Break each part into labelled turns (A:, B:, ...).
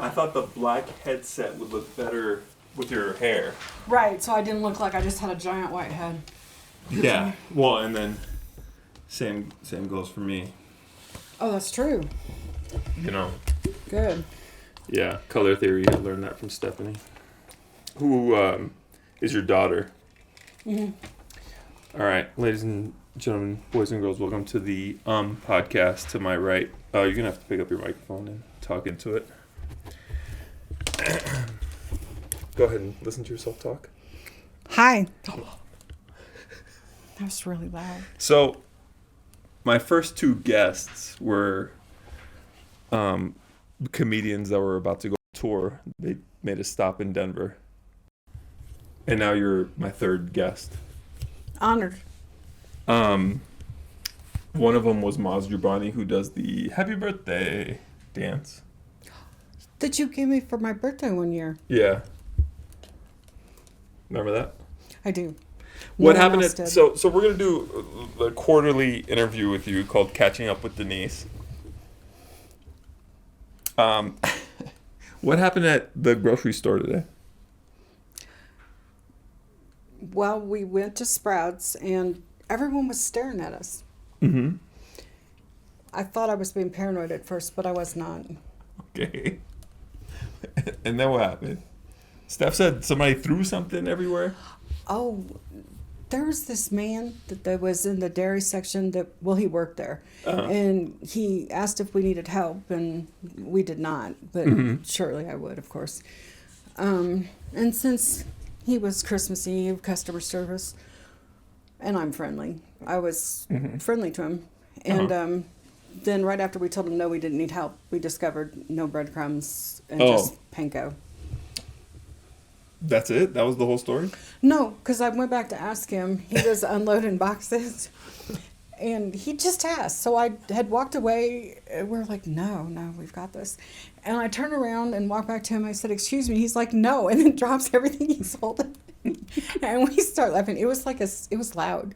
A: I thought the black headset would look better with your hair.
B: Right, so I didn't look like I just had a giant white head.
A: Yeah. Well, and then same goes for me.
B: Oh, that's true.
A: You know.
B: Good.
A: Yeah, color theory. I learned that from Stephanie, who is your daughter.
B: Mm-hmm.
A: All right, ladies and gentlemen, boys and girls, welcome to the podcast. To my right, you're gonna have to pick up your microphone and talk into it. Go ahead and listen to yourself talk.
B: Hi. That was really loud.
A: So, my first two guests were comedians that were about to go on tour. They made a stop in Denver. And now you're my third guest.
B: Honored.
A: One of them was Maz Jubani, who does the Happy Birthday dance.
B: That you gave me for my birthday one year.
A: Yeah. Remember that?
B: I do.
A: What happened at so we're gonna do a quarterly interview with you called Catching Up with Denise. What happened at the grocery store today?
B: Well, we went to Sprouts and everyone was staring at us.
A: Mm-hmm.
B: I thought I was being paranoid at first, but I was not.
A: Okay. And then what happened? Steph said somebody threw something everywhere.
B: Oh, there was this man that was in the dairy section he worked there.
A: Uh-huh.
B: And he asked if we needed help, and we did not, but surely I would, of course. And since he was Christmas Eve customer service, and I'm friendly, I was friendly to him. And then right after we told him no, we didn't need help, we discovered no breadcrumbs and just panko.
A: That's it? That was the whole story?
B: No, because I went back to ask him. He was unloading boxes, and he just asked. So I had walked away. And we're like, no, we've got this. And I turned around and walked back to him. I said, excuse me. He's like, no, and then drops everything he's holding. And we start laughing. It was loud.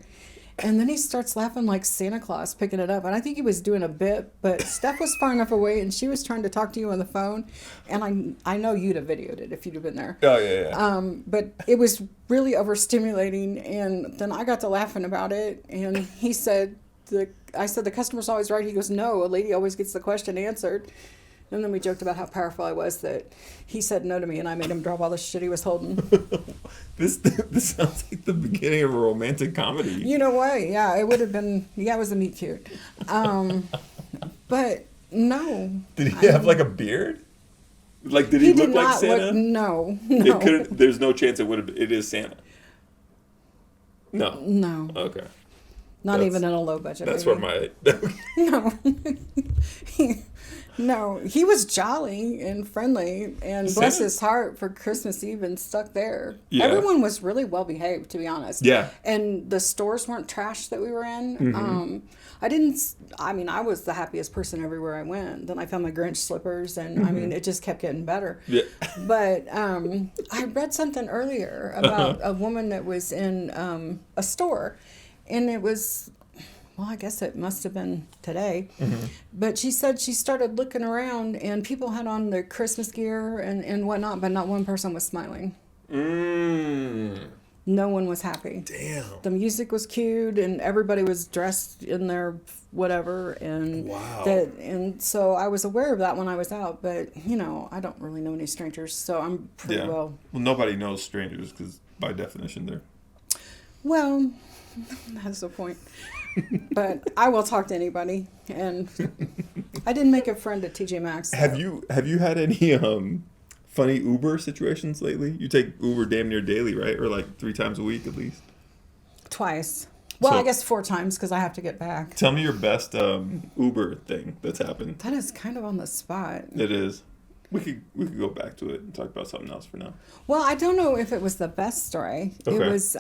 B: And then he starts laughing like Santa Claus picking it up. And I think he was doing a bit, but Steph was far enough away and she was trying to talk to you on the phone. And I know you'd have videoed it if you'd have been there.
A: Oh, yeah.
B: But it was really overstimulating. And then I got to laughing about it. And he said, I said, the customer's always right. He goes, no, a lady always gets the question answered. And then we joked about how powerful I was that he said no to me and I made him drop all the shit he was holding.
A: This sounds like the beginning of a romantic comedy.
B: You know what? Yeah, it would have been. Yeah, it was a meet cute. But no.
A: Did he have like a beard? Like, did he look like Santa?
B: No.
A: It couldn't. There's no chance it would have. It is Santa. No.
B: No.
A: Okay.
B: Not even in a low budget.
A: That's
B: maybe.
A: where my.
B: No. No, he was jolly and friendly, and bless his heart for Christmas Eve and stuck there. Yeah. Everyone was really well behaved, to be honest.
A: Yeah.
B: And the stores weren't trash that we were in. I was the happiest person everywhere I went. Then I found my Grinch slippers, and it just kept getting better.
A: Yeah.
B: But I read something earlier about a woman that was in a store, and it was... Well, I guess it must have been today. But she said she started looking around and people had on their Christmas gear and whatnot, but not one person was smiling. No one was happy.
A: Damn.
B: The music was cute and everybody was dressed in their whatever. And
A: wow.
B: And so I was aware of that when I was out, but, I don't really know any strangers, so I'm pretty well.
A: Well, nobody knows strangers because by definition they're...
B: Well, that's the point. But I will talk to anybody, and I didn't make a friend at TJ Maxx. So.
A: Have you had any funny Uber situations lately? You take Uber damn near daily, right? Or like 3 times a week at least?
B: Twice. Well, I guess 4 times because I have to get back.
A: Tell me your best Uber thing that's happened.
B: That is kind of on the spot.
A: It is. We could go back to it and talk about something else for now.
B: Well, I don't know if it was the best story. Okay. It was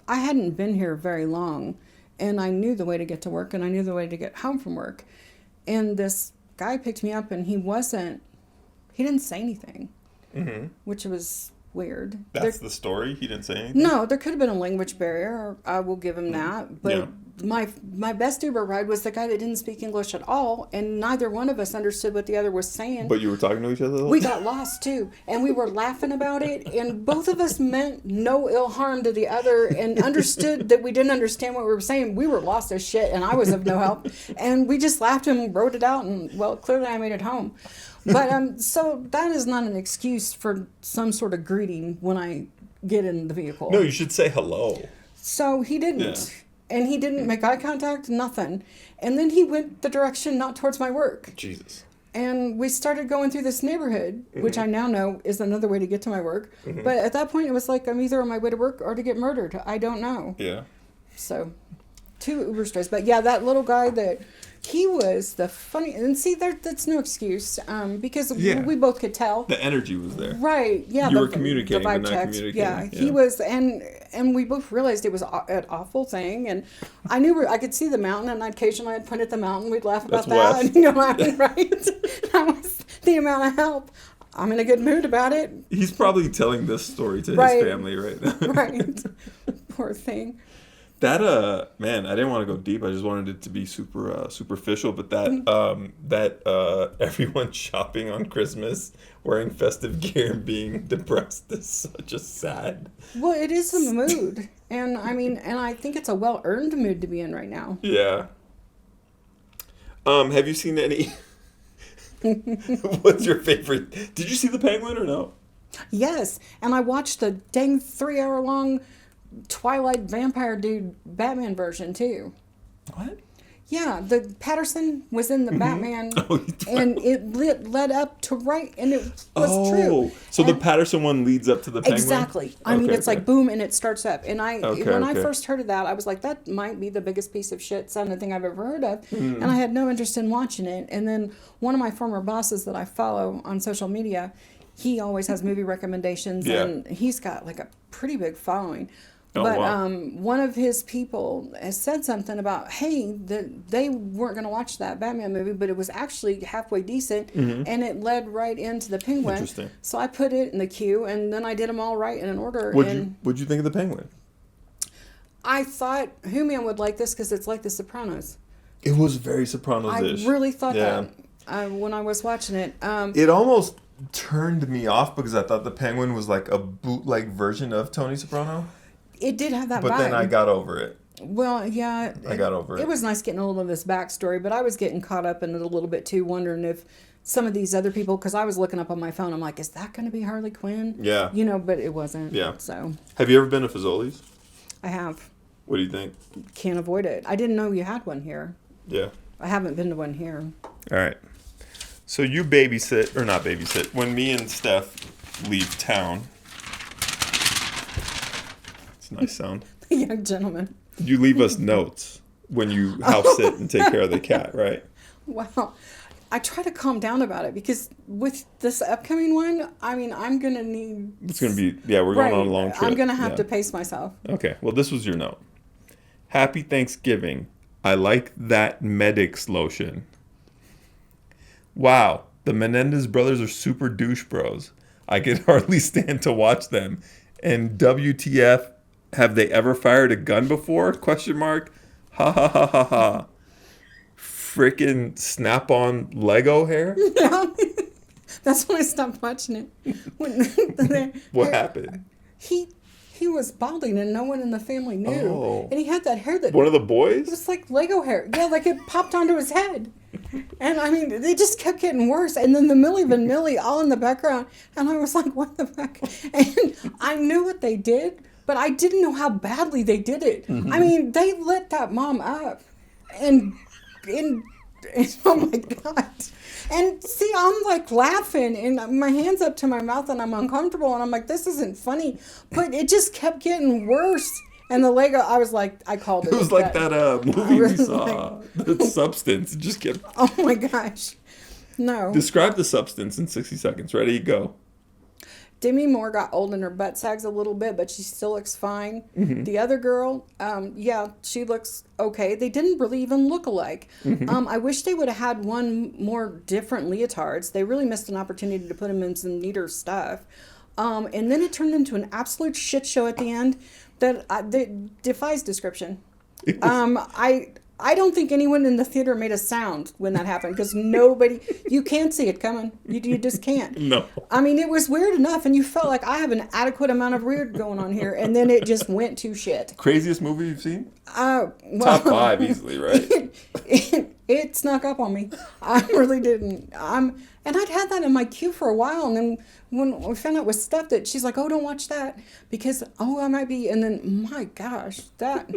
B: I hadn't been here very long. And I knew the way to get to work, and I knew the way to get home from work. And this guy picked me up, and he didn't say anything, which was weird.
A: That's the story? He didn't say anything?
B: No, there could have been a language barrier. I will give him that. But my best Uber ride was the guy that didn't speak English at all, and neither one of us understood what the other was saying.
A: But you were talking to each other?
B: We got lost too, and we were laughing about it, and both of us meant no ill harm to the other and understood that we didn't understand what we were saying. We were lost as shit, and I was of no help, and we just laughed and wrote it out, and well, clearly I made it home. But so that is not an excuse for some sort of greeting when I get in the vehicle.
A: No, you should say hello.
B: So he didn't. Yeah. And he didn't make eye contact, nothing. And then he went the direction not towards my work.
A: Jesus.
B: And we started going through this neighborhood, which I now know is another way to get to my work. But at that point, it was like I'm either on my way to work or to get murdered. I don't know.
A: Yeah.
B: So, 2 Uber stories. But yeah, that little guy he was the funny, and see, that's no excuse, because we both could tell.
A: The energy was there.
B: Right, yeah.
A: You were communicating,
B: the vibe
A: but not
B: checks.
A: communicating.
B: Yeah, he was, and we both realized it was an awful thing, and I knew I could see the mountain, and occasionally I'd point at the mountain, we'd laugh about that, and, right? That was the amount of help. I'm in a good mood about it.
A: He's probably telling this story to his family right now.
B: Right. Poor thing.
A: That man, I didn't want to go deep. I just wanted it to be super superficial. But that everyone shopping on Christmas, wearing festive gear, and being depressed is such a sad.
B: Well, it is a mood, and I think it's a well-earned mood to be in right now.
A: Yeah. Have you seen any? What's your favorite? Did you see the Penguin or no?
B: Yes, and I watched the dang 3-hour-long Twilight vampire dude Batman version too.
A: What?
B: Yeah, the Patterson was in the Batman, and it led up to and it was true.
A: So the Patterson one leads up to the Penguin?
B: Exactly. I mean, it's like boom, and it starts up. And when I first heard of that, I was like, that might be the biggest piece of shit sounding thing I've ever heard of. And I had no interest in watching it. And then one of my former bosses that I follow on social media, he always has movie recommendations, and he's got like a pretty big following. But one of his people has said something about, hey, they weren't going to watch that Batman movie, but it was actually halfway decent, and it led right into the Penguin.
A: Interesting.
B: So I put it in the queue, and then I did them all right in an order.
A: What'd you think of the Penguin?
B: I thought Hooman would like this because it's like The Sopranos.
A: It was very Sopranos-ish.
B: I really thought that when I was watching it.
A: It almost turned me off because I thought the Penguin was like a bootleg version of Tony Soprano.
B: It did have that vibe.
A: But then I got over it.
B: Well, yeah.
A: I got over it.
B: It was nice getting a little of this backstory, but I was getting caught up in it a little bit too, wondering if some of these other people, because I was looking up on my phone, I'm like, is that going to be Harley Quinn?
A: Yeah.
B: But it wasn't.
A: Yeah.
B: So.
A: Have you ever been to Fazoli's?
B: I have.
A: What do you think?
B: Can't avoid it. I didn't know you had one here.
A: Yeah.
B: I haven't been to one here.
A: All right. So you babysit, or not babysit, when me and Steph leave town. It's a nice sound.
B: The young gentleman.
A: You leave us notes when you house sit and take care of the cat, right?
B: Well, I try to calm down about it because with this upcoming one, I'm going to need...
A: It's going to be, we're going on a long trip.
B: I'm going to have to pace myself.
A: Okay, well, this was your note. Happy Thanksgiving. I like that Medix lotion. Wow, the Menendez brothers are super douche bros. I could hardly stand to watch them. And WTF, have they ever fired a gun before? Question mark. Ha ha ha ha ha. Frickin' snap-on Lego hair?
B: Yeah. That's when I stopped watching it.
A: What happened?
B: He was balding and no one in the family knew.
A: Oh.
B: And he had that hair that...
A: One of the boys?
B: It was like Lego hair. Yeah, like it popped onto his head. And they just kept getting worse. And then the Milli Vanilli all in the background. And I was like, what the fuck? And I knew what they did, but I didn't know how badly they did it. Mm-hmm. They lit that mom up. And oh my God. And see, I'm like laughing and my hand's up to my mouth and I'm uncomfortable and I'm like, this isn't funny. But it just kept getting worse. And the Lego, I was like, I called it.
A: It was like that movie we saw, The Substance. It just kept...
B: Oh my gosh. No.
A: Describe The Substance in 60 seconds. Ready? Go.
B: Demi Moore got old and her butt sags a little bit, but she still looks fine. Mm-hmm. The other girl, she looks okay. They didn't really even look alike. Mm-hmm. I wish they would have had one more different leotards. They really missed an opportunity to put them in some neater stuff. And then it turned into an absolute shit show at the end that defies description.
A: It was-
B: I don't think anyone in the theater made a sound when that happened because nobody, you can't see it coming. You just can't.
A: No.
B: I mean, it was weird enough, and you felt like I have an adequate amount of weird going on here, and then it just went to shit.
A: Craziest movie you've seen?
B: Well,
A: Top 5 easily, right?
B: it snuck up on me. I really didn't. And I'd had that in my queue for a while, and then when we found out with Steph that she's like, "Oh, don't watch that because I might be," and then my gosh, that.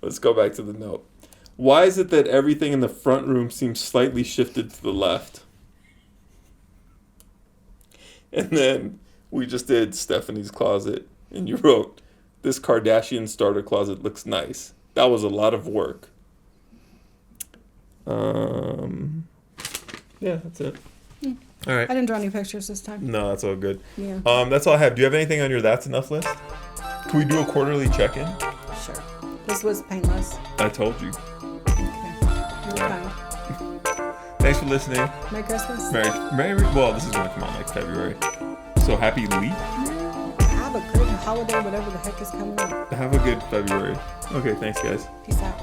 A: Let's go back to the note. Why is it that everything in the front room seems slightly shifted to the left? And then we just did Stephanie's closet, and you wrote, "This Kardashian starter closet looks nice." That was a lot of work. Yeah, that's it. All right.
B: I didn't draw any pictures this time.
A: No, that's all good.
B: Yeah.
A: That's all I have. Do you have anything on your That's Enough list? Can we do a quarterly check-in?
B: Sure. This was painless.
A: I told you.
B: Okay. You were kind.
A: Thanks for listening.
B: Merry Christmas.
A: Well, this is going to come out like February. So happy leap.
B: Have a great holiday, whatever the heck is coming up.
A: Have a good February. Okay, thanks, guys.
B: Peace out.